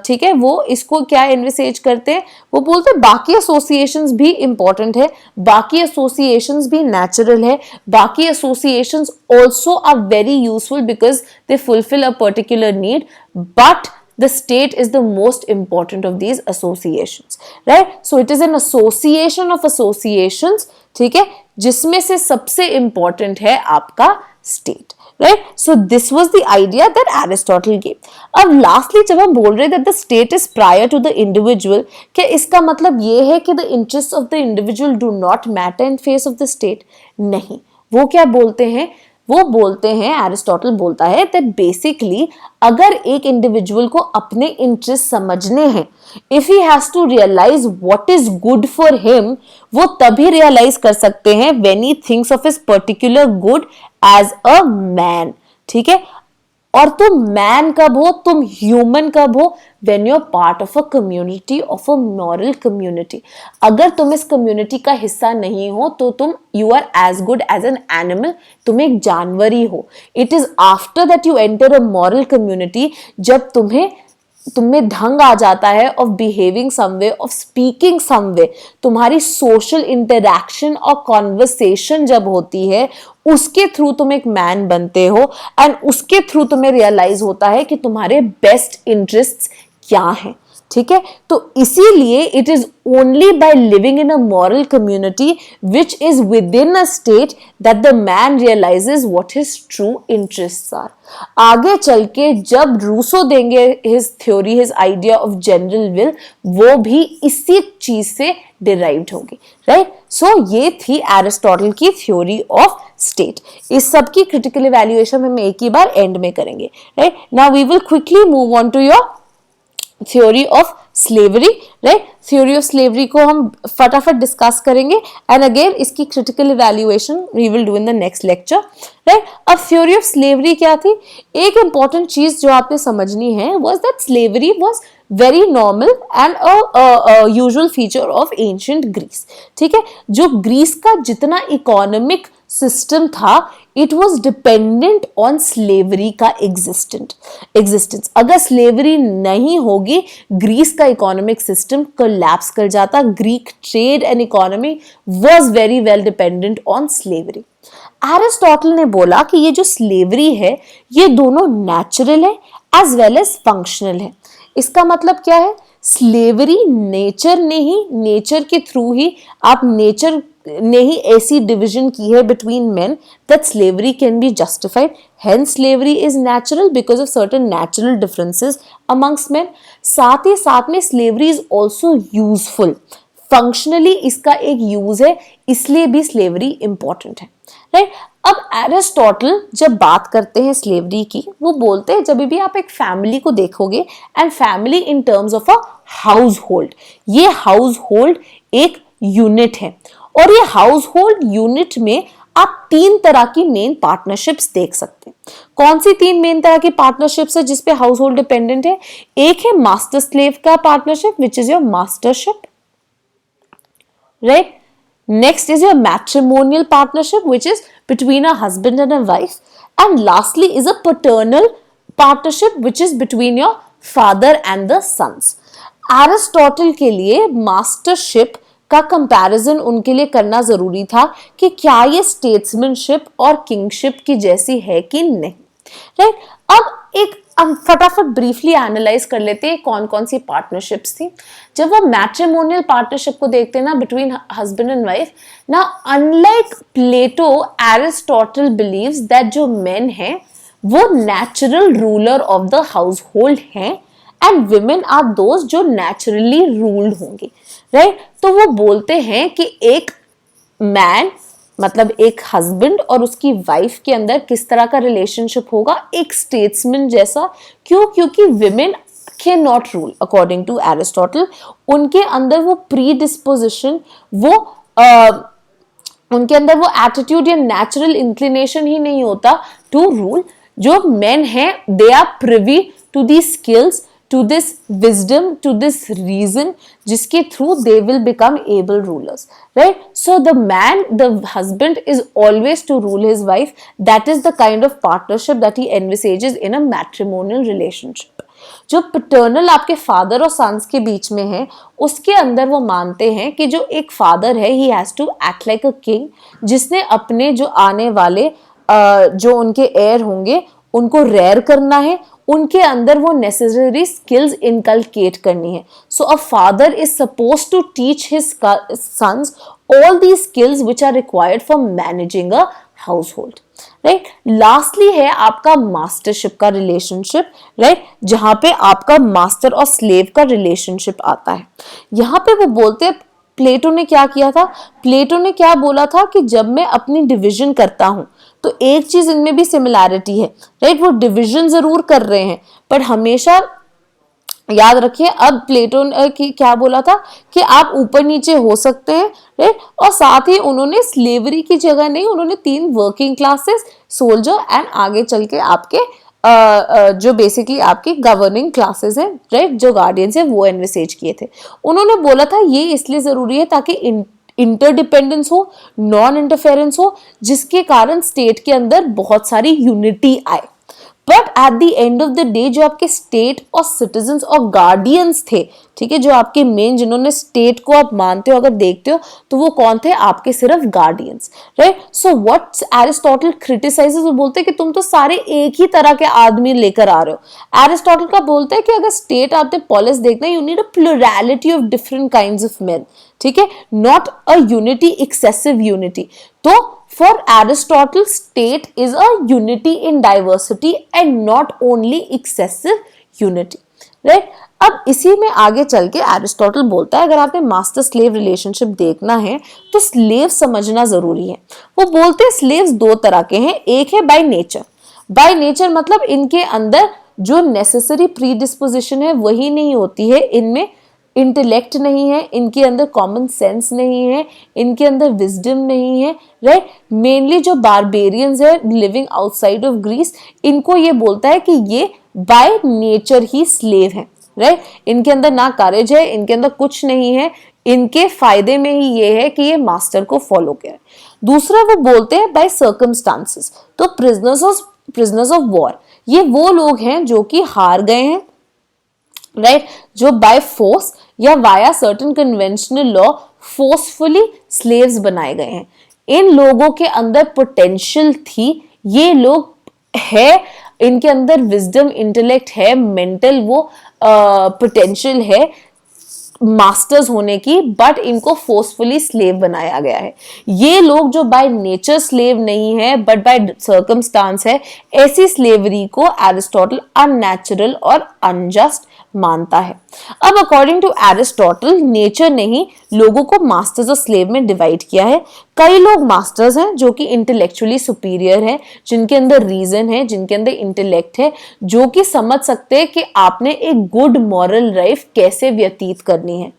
ठीक है, वो इसको क्या एनविसेज करते हैं, वो बोलते हैं बाकी एसोसिएशंस भी इंपॉर्टेंट है, बाकी एसोसिएशंस भी नेचुरल है, बाकी associations also are very useful because they fulfil a particular need, but the state is the most important of these associations, right? So it is an association of associations, ठीक है, जिसमें से सबसे important है आपका state, right? So this was the idea that Aristotle gave. अब lastly जब हम बोल रहे that the state is prior to the individual, क्या इसका मतलब ये है कि the interest of the individual do not matter in face of the state? नहीं, वो क्या बोलते हैं, वो बोलते हैं, एरिस्टोटल बोलता है दैट बेसिकली अगर एक इंडिविजुअल को अपने इंटरेस्ट समझने हैं, if he has to realise what is good for him, वो तभी रियलाइज कर सकते हैं when he thinks of his particular good as a man, ठीक है? और तुम मैन कब हो, तुम ह्यूमन कब हो, when you're part of a community, of a moral community. अगर तुम इस कम्युनिटी का हिस्सा नहीं हो तो तुम you are as good as an animal, तुम एक जानवर ही हो. It is after that you enter a moral community, जब तुम्हें ढंग आ जाता है of behaving some way, of speaking some way, तुम्हारी सोशल इंटरैक्शन और कॉन्वर्सेशन जब होती है, उसके थ्रू तुम एक मैन बनते हो एंड उसके थ्रू तुम्हें रियलाइज होता है कि तुम्हारे बेस्ट इंटरेस्ट्स क्या हैं, ठीक है? तो इसीलिए it is only by living in a moral community which is within a state that the man realises what his true interests are. आगे चल के जब रूसो देंगे his theory, his idea of general will, वो भी इसी चीज से डिराइव्ड होगी, राइट? सो ये थी एरिस्टोटल की थ्योरी ऑफ स्टेट. इस सब की क्रिटिकल इवैल्यूएशन हम एक ही बार एंड में करेंगे, right? Now we will quickly move on to your theory of slavery, right? Theory of slavery को हम फटाफट डिस्कस करेंगे एंड अगेन इसकी critical evaluation we will do in the next lecture, right? अब थ्योरी ऑफ स्लेवरी क्या थी? एक important चीज जो आपने समझनी है was that slavery was very normal and a usual feature of ancient Greece, ठीक है? जो ग्रीस का जितना इकोनॉमिक सिस्टम था, it was dependent on slavery का एग्जिस्टेंस. अगर स्लेवरी नहीं होगी, ग्रीस का इकोनॉमिक सिस्टम कोलैप्स कर जाता. Greek trade and economy was very well dependent on slavery. Aristotle ने बोला कि ये जो स्लेवरी है, ये दोनों नेचुरल है एज वेल एज फंक्शनल है. इसका मतलब क्या है? स्लेवरी नेचर के थ्रू ही, आप नेचर ने ही ऐसी डिविजन की है between main that slavery can be justified. Hence slavery is natural because of certain natural differences amongst main. साथ ही साथ में slavery is also useful. Functionally इसका एक यूज है, इसलिए भी स्लेवरी इंपॉर्टेंट है, राइट? अब एरिस्टोटल जब बात करते हैं स्लेवरी की, वो बोलते हैं जब भी आप एक फैमिली को देखोगे and family in terms of a house hold, ये हाउस होल्ड एक यूनिट है और ये हाउस होल्ड यूनिट में आप तीन तरह की मेन पार्टनरशिप्स देख सकते हैं. कौन सी तीन मेन तरह की पार्टनरशिप्स है जिसपे हाउस होल्ड डिपेंडेंट है? एक है मास्टर स्लेव का partnership which is your mastership, right? Next is your matrimonial partnership, which is between a husband and a wife. And lastly is a paternal partnership, which is between your father and the sons. Aristotle के लिए mastership का comparison उनके लिए करना जरूरी था कि क्या ये स्टेट्समैनशिप और किंगशिप की जैसी है कि नहीं, राइट? अब एक हम फटाफट ब्रीफली एनालाइज कर लेते हैं कौन कौन सी पार्टनरशिप्स थी. जब वो मैट्रिमोनियल पार्टनरशिप को देखते हैं ना, बिटवीन हस्बैंड एंड वाइफ, ना unlike Plato, Aristotle believes that जो मेन हैं वो natural ruler of the household हैं एंड विमेन आर दोज जो नेचुरली रूल्ड होंगी, राइट? तो वो बोलते हैं कि एक मैन मतलब एक हस्बैंड और उसकी वाइफ के अंदर किस तरह का रिलेशनशिप होगा, एक स्टेट्समैन जैसा. क्यों? क्योंकि women can not rule according to Aristotle. उनके अंदर वो प्री डिस्पोजिशन, उनके अंदर वो एटीट्यूड या नेचुरल इंक्लिनेशन ही नहीं होता टू रूल. जो men हैं they are privy to these skills, to this wisdom, to this reason जिसके through they will become able rulers, right? So the man, the husband is always to rule his wife. That is the kind of partnership that he envisages in a matrimonial relationship. जो paternal आपके father और sons के बीच में है, उसके अंदर वो मानते हैं कि जो एक फादर है ही has to act like a king, जिसने अपने जो आने वाले जो उनके एयर होंगे उनको रेयर करना है, उनके अंदर वो नेसेसरी स्किल्स इनकलकेट करनी है. So a father is suppose to teach his sons all these skills which are required for managing a household, right? Lastly है आपका मास्टरशिप का रिलेशनशिप, राइट, जहां पे आपका मास्टर और स्लेव का रिलेशनशिप आता है. यहां पे वो बोलते हैं, प्लेटो ने क्या किया था, प्लेटो ने क्या बोला था कि जब मैं अपनी डिवीजन करता हूं तो एक चीज इनमें भी सिमिलैरिटी है, राइट? वो डिवीजन जरूर कर रहे हैं पर हमेशा याद रखिए, अब प्लेटो की क्या बोला था कि आप ऊपर नीचे हो सकते हैं, राइट? और साथ ही उन्होंने स्लेवरी की जगह नहीं, उन्होंने 3 वर्किंग क्लासेस, सोल्जर एंड आगे चल के आपके जो बेसिकली आपकी गवर्निंग क्लासेस हैं, राइट, जो गार्डियंस है वो एनविसेज किए थे. उन्होंने बोला था ये इसलिए जरूरी है ताकि इंटरडिपेंडेंस हो, नॉन इंटरफेरेंस हो, जिसके कारण स्टेट के अंदर बहुत सारी यूनिटी आए. But at the end of the day जो आपके स्टेट और सिटीजन्स और गार्डियंस थे, ठीक है, जो आपके मेन, जिन्होंने स्टेट को आप मानते हो, अगर देखते हो तो वो कौन थे, आपके सिर्फ guardians, right? So what Aristotle criticises, वो बोलते हैं कि तुम तो सारे एक ही तरह के आदमी लेकर आ रहे हो. एरिस्टोटल का बोलता है कि अगर स्टेट आपने पॉलिस देखना है, you need a plurality of different kinds of men, ठीक है, not a unity, excessive unity. तो for Aristotle, state is a unity in diversity and not only excessive unity, right? अब इसी में आगे चल के एरिस्टोटल बोलता है, अगर आपने मास्टर स्लेव रिलेशनशिप देखना है तो स्लेव समझना जरूरी है. वो बोलते हैं स्लेव्स 2 तरह के हैं. एक है बाय नेचर. बाय नेचर मतलब इनके अंदर जो नेसेसरी प्री डिस्पोजिशन है वही नहीं होती है, इनमें इंटेलेक्ट नहीं है, इनके अंदर कॉमन सेंस नहीं है, इनके अंदर विजडम नहीं है, राइट? मेनली जो बारबेरियंस है लिविंग आउटसाइड ऑफ ग्रीस, इनको ये बोलता है कि ये बाय नेचर ही स्लेव है, राइट? इनके अंदर ना करेज है, इनके अंदर कुछ नहीं है, इनके फायदे में ही ये है कि ये मास्टर को फॉलो करे. दूसरा वो बोलते हैं बाय सर्कमस्टांसेस. तो प्रिजनर्स ऑफ वॉर, ये वो लोग हैं जो कि हार गए हैं, राइट, जो बाय फोर्स या via certain conventional law forcefully slaves बनाए गए हैं. इन लोगों के अंदर पोटेंशियल थी, ये लोग है, इनके अंदर विजडम, इंटेलेक्ट है, मेंटल वो पोटेंशियल है मास्टर्स होने की, बट इनको फोर्सफुली स्लेव बनाया गया है. ये लोग जो बाय नेचर स्लेव नहीं है बट बाय सर्कमस्टांस है, ऐसी स्लेवरी को एरिस्टोटल अननेचुरल और अनजस्ट मानता है. अब अकॉर्डिंग टू एरिस्टोटल, नेचर ने ही लोगों को मास्टर्स और स्लेव में डिवाइड किया है. कई लोग मास्टर्स हैं जो कि इंटेलेक्चुअली सुपीरियर हैं, जिनके अंदर रीजन है, जिनके अंदर इंटेलेक्ट है, जो कि समझ सकते हैं कि आपने एक गुड मॉरल लाइफ कैसे व्यतीत करनी है.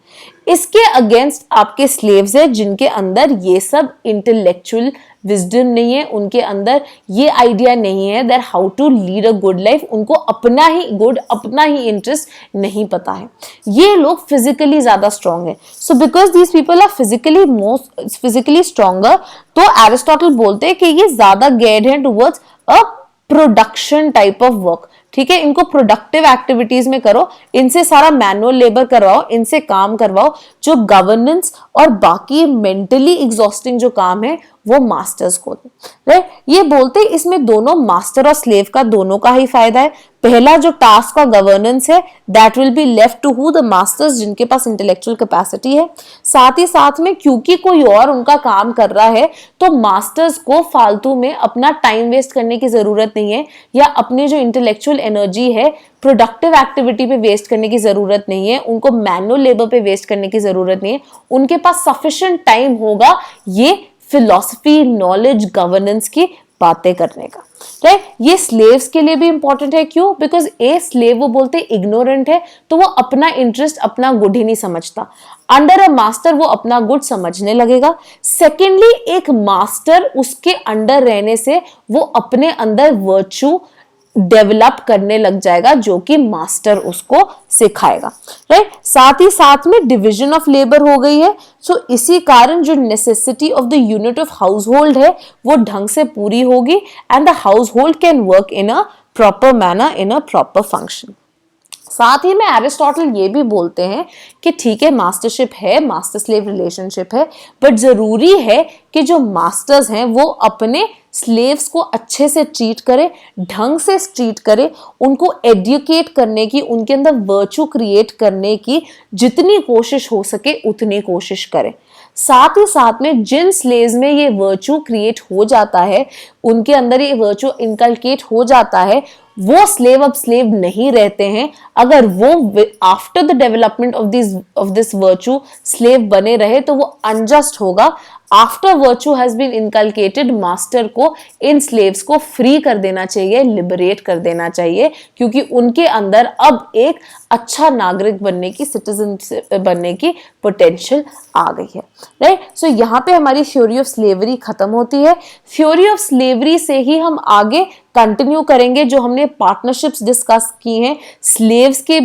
इसके अगेंस्ट आपके स्लेव्स है जिनके अंदर ये सब इंटेलेक्चुअल विजडम नहीं है, उनके अंदर ये आइडिया नहीं है that how to lead a good life, उनको अपना ही गुड, अपना ही इंटरेस्ट नहीं पता है. ये लोग फिजिकली ज्यादा स्ट्रॉन्ग है. So because these people are physically stronger, तो एरिस्टोटल बोलते हैं कि ये ज्यादा गेयर्ड है towards a production type of work. ठीक है, इनको प्रोडक्टिव एक्टिविटीज में करो, इनसे सारा मैनुअल लेबर करवाओ, इनसे काम करवाओ. जो गवर्नेंस और बाकी मेंटली एग्जॉस्टिंग जो काम है वो मास्टर्स को दो, राइट? ये बोलते हैं इसमें दोनों मास्टर और स्लेव का दोनों का ही फायदा है. पहला जो टास्क का गवर्नेंस है that will be left to who, the masters, जिनके पास इंटेलेक्चुअल कैपेसिटी है. साथ ही साथ में क्योंकि कोई और उनका काम कर रहा है तो मास्टर्स को फालतू में अपना टाइम वेस्ट करने की जरूरत नहीं है, या अपने जो इंटेलेक्चुअल एनर्जी है प्रोडक्टिव एक्टिविटी पे वेस्ट करने की जरूरत नहीं है, उनको मैनुअल लेबर पे वेस्ट करने की जरूरत नहीं है. उनके पास सफिशिएंट टाइम होगा ये फिलॉसफी, नॉलेज, गवर्नेंस की बातें करने का, राइट? ये स्लेव्स के लिए भी इंपॉर्टेंट है. क्यों? बिकॉज ए स्लेव वो बोलते इग्नोरेंट है, तो वो अपना इंटरेस्ट, अपना गुड ही नहीं समझता. अंडर अ मास्टर वो अपना गुड समझने लगेगा. सेकेंडली, एक मास्टर, उसके अंडर रहने से वो अपने अंदर वर्च्यू, डेवलप करने लग जाएगा, जो कि मास्टर उसको सिखाएगा, राइट। साथ ही साथ में डिवीजन ऑफ लेबर हो गई है। सो इसी कारण जो necessity of the unit of house hold है वो ढंग से पूरी होगी, and the house hold can work in a proper manner, in a proper function. साथ ही में एरिस्टोटल ये भी बोलते हैं कि ठीक है, मास्टरशिप है, मास्टर स्लेव रिलेशनशिप है, बट जरूरी है कि जो मास्टर्स हैं वो अपने स्लेव्स को अच्छे से ट्रीट करे, ढंग से ट्रीट करे, उनको एडुकेट करने की, उनके अंदर वर्च्यू क्रिएट करने की जितनी कोशिश हो सके उतनी कोशिश करे। साथ ही साथ में जिन स्लेव्स में ये वर्च्यू क्रिएट हो जाता है, उनके अंदर ये वर्च्यू इनकलकेट हो जाता है, वो स्लेव अब स्लेव नहीं रहते हैं। अगर वो after the development of this virtue slave बने रहे तो वो अनजस्ट होगा। After virtue has been inculcated, master को इन स्लेव्स को फ्री कर देना चाहिए, लिबरेट कर देना चाहिए, क्योंकि उनके अंदर अब एक अच्छा नागरिक बनने की, सिटीजन बनने की पोटेंशियल आ गई है, राइट। सो यहाँ पे हमारी थ्योरी ऑफ स्लेवरी खत्म होती है। थ्योरी ऑफ स्लेवरी से ही हम आगे कंटिन्यू करेंगे जो हमने पार्टनरशिप्स डिस्कस की हैं, स्लेव्स के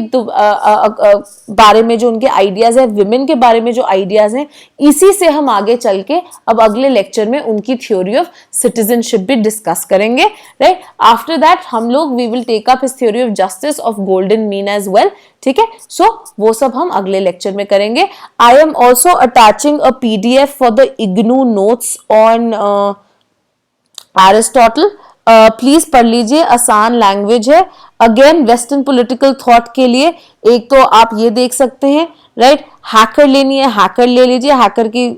बारे में जो उनके आइडियाज है, विमेन के बारे में जो आइडियाज हैं, इसी से हम आगे चल के अब अगले लेक्चर में उनकी थ्योरी ऑफ सिटीजनशिप भी डिस्कस करेंगे, राइट। आफ्टर दैट हम लोग we will take up his theory of justice of golden mean as well, ठीक है। सो वो सब हम अगले लेक्चर में करेंगे। I am also attaching a PDF for the IGNOU notes on Aristotle, please पढ़ लीजिए, आसान लैंग्वेज है। अगेन वेस्टर्न पॉलिटिकल थॉट के लिए एक तो आप ये देख सकते हैं, राइट, हैकर लेनी है, हैकर ले लीजिए, हैकर की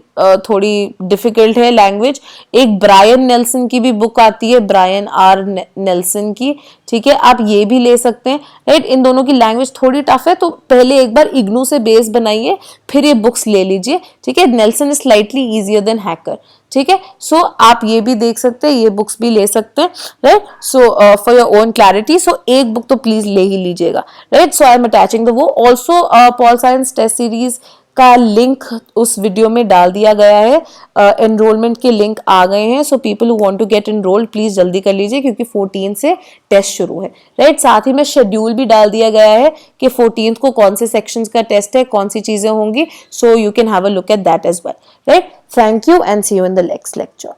थोड़ी डिफिकल्ट है लैंग्वेज। एक ब्रायन नेल्सन की भी बुक आती है, ब्रायन आर नेल्सन की, ठीक है, आप ये भी ले सकते हैं, राइट। इन दोनों की लैंग्वेज थोड़ी टफ है, तो पहले एक बार इग्नू से बेस बनाइए, फिर ये बुक्स ले लीजिए, ठीक है। Nelson is slightly easier than hacker, ठीक है। सो आप ये भी देख सकते हैं, ये बुक्स भी ले सकते हैं, right. So for your own clarity, so एक बुक तो प्लीज ले ही लीजिएगा, right. So I am attaching the वो also pol science test series का लिंक उस वीडियो में डाल दिया गया है, एनरोलमेंट के लिंक आ गए हैं। So people who want to get enrolled please जल्दी कर लीजिए, क्योंकि 14 से टेस्ट शुरू है, राइट। साथ ही में शेड्यूल भी डाल दिया गया है कि 14 को कौन से सेक्शंस का टेस्ट है, कौन सी चीजें होंगी, so you can have a look at that as well, right. Thank you and see you in the next lecture.